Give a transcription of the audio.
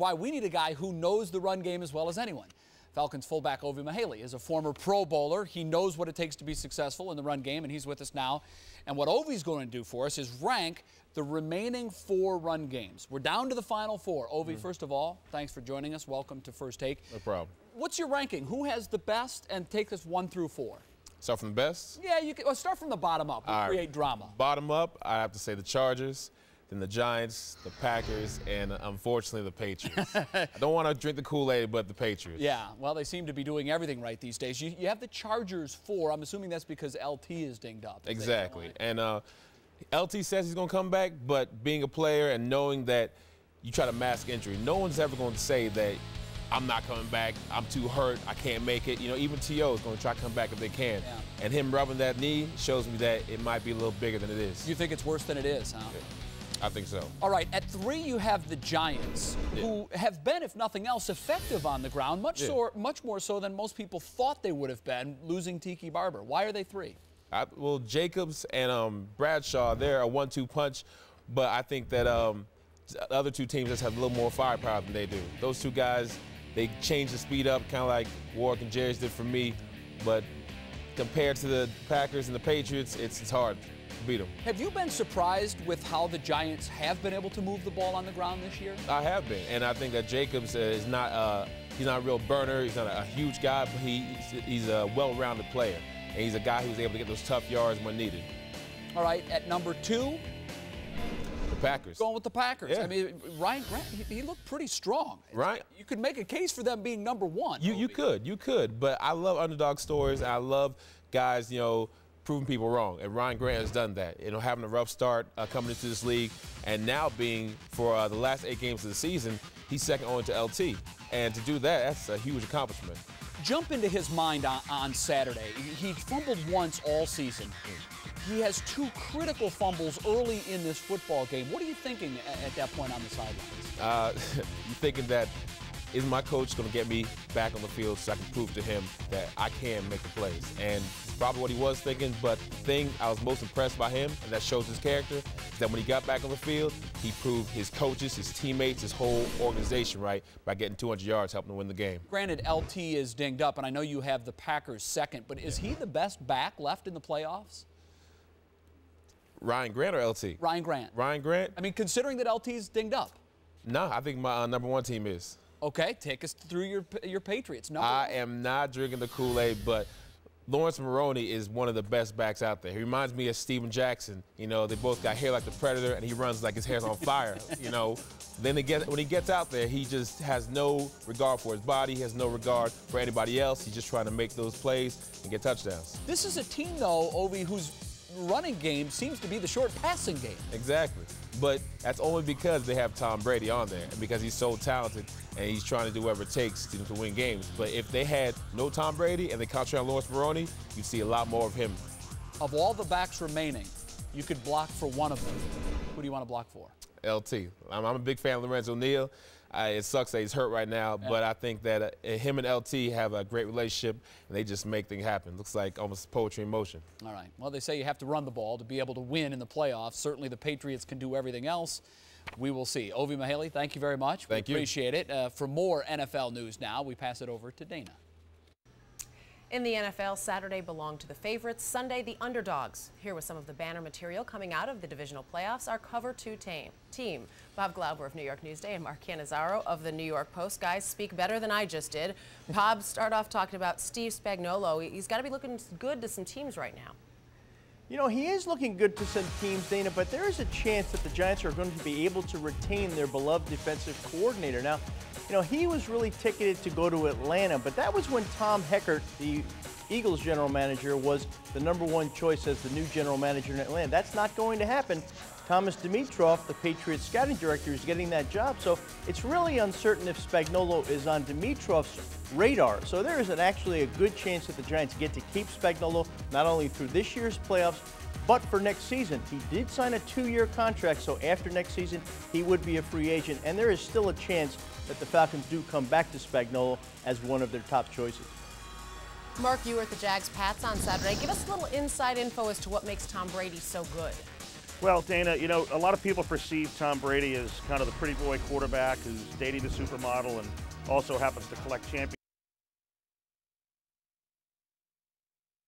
why we need a guy who knows the run game as well as anyone. Falcons fullback Ovie Mughelli is a former Pro Bowler. He knows what it takes to be successful in the run game, and he's with us now. And what Ovie's going to do for us is rank the remaining 4 run games. We're down to the final 4. Ovie, first of all, thanks for joining us. Welcome to First Take. No problem. What's your ranking? Who has the best? And take us 1 through 4. Start from the best? Yeah, you can. Well, start from the bottom up. We'll create drama. Bottom up, I have to say the Chargers, then the Giants, the Packers, and unfortunately the Patriots. I don't want to drink the Kool-Aid, but the Patriots. Yeah, well, they seem to be doing everything right these days. You have the Chargers 4. I'm assuming that's because LT is dinged up. Exactly. And LT says he's going to come back, but being a player and knowing that you try to mask injury, no one's ever going to say that I'm not coming back, I'm too hurt, I can't make it. You know, even T.O. is going to try to come back if they can. Yeah. And him rubbing that knee shows me that it might be a little bigger than it is. You think it's worse than it is, huh? Yeah, I think so. All right, at 3 you have the Giants, who have been, if nothing else, effective on the ground, much more so than most people thought they would have been, losing Tiki Barber. Why are they 3? Well, Jacobs and Bradshaw, they're a 1-2 punch, but I think that the other 2 teams just have a little more firepower than they do. Those 2 guys, they change the speed up, kind of like Warwick and Jerry's did for me, but compared to the Packers and the Patriots, it's hard to beat them. Have you been surprised with how the Giants have been able to move the ball on the ground this year? I have been, and I think that Jacobs is not he's not a real burner, he's not a huge guy, but he's a well-rounded player, and he's a guy who's able to get those tough yards when needed. All right, at number 2? Packers. Going with the Packers. Yeah. I mean, Ryan Grant, he looked pretty strong. Right. You could make a case for them being number 1. You could, but I love underdog stories. I love guys, you know, proving people wrong, and Ryan Grant has done that. You know, having a rough start coming into this league, and now being, for the last 8 games of the season, he's second only to LT. And to do that, that's a huge accomplishment. Jump into his mind on Saturday. He fumbled once all season. He has 2 critical fumbles early in this football game. What are you thinking at that point on the sidelines? You're thinking that, is my coach going to get me back on the field so I can prove to him that I can make the plays? And it's probably what he was thinking, but the thing I was most impressed by him, and that shows his character, is that when he got back on the field, he proved his coaches, his teammates, his whole organization right by getting 200 yards, helping to win the game. Granted, LT is dinged up, and I know you have the Packers second, but is he the best back left in the playoffs? Ryan Grant or LT? Ryan Grant. Ryan Grant? I mean, considering that LT's dinged up. No, I think my number 1 team is. Okay, take us through your Patriots. I am not drinking the Kool-Aid, but Lawrence Maroney is one of the best backs out there. He reminds me of Steven Jackson. You know, they both got hair like the Predator, and he runs like his hair's on fire. You know, then when he gets out there, he just has no regard for his body. He has no regard for anybody else. He's just trying to make those plays and get touchdowns. This is a team, though, Ovie, whose running game seems to be the short passing game. Exactly. But that's only because they have Tom Brady on there and because he's so talented and he's trying to do whatever it takes to win games. But if they had no Tom Brady and they concentrate on Lawrence Maroney, you'd see a lot more of him. Of all the backs remaining, you could block for one of them. Who do you want to block for? LT. I'm a big fan of Lorenzo Neal. It sucks that he's hurt right now, but I think that him and LT have a great relationship, and they just make things happen. Looks like almost poetry in motion. All right. Well, they say you have to run the ball to be able to win in the playoffs. Certainly the Patriots can do everything else. We will see. Ovie Mughelli, thank you very much. Thank you. Appreciate it. For more NFL news now, we pass it over to Dana. In the NFL, Saturday belonged to the favorites, Sunday the underdogs. Here was some of the banner material coming out of the divisional playoffs, our Cover 2 team. Bob Glauber of New York Newsday and Mark Cannizzaro of the New York Post. Guys, speak better than I just did. Bob, start off talking about Steve Spagnuolo. He's got to be looking good to some teams right now. You know, he is looking good to some teams, Dana, but there is a chance that the Giants are going to be able to retain their beloved defensive coordinator. Now, you know, he was really ticketed to go to Atlanta, but that was when Tom Heckert, the Eagles general manager, was the #1 choice as the new general manager in Atlanta. That's not going to happen. Thomas Dimitroff, the Patriots scouting director, is getting that job. So it's really uncertain if Spagnuolo is on Dimitroff's radar. So there is actually a good chance that the Giants get to keep Spagnuolo not only through this year's playoffs, but for next season. He did sign a 2-year contract, so after next season, he would be a free agent. And there is still a chance that the Falcons do come back to Spagnuolo as one of their top choices. Mark, you were at the Jags-Pats on Saturday. Give us a little inside info as to what makes Tom Brady so good. Well, Dana, you know, a lot of people perceive Tom Brady as kind of the pretty boy quarterback who's dating the supermodel and also happens to collect championships.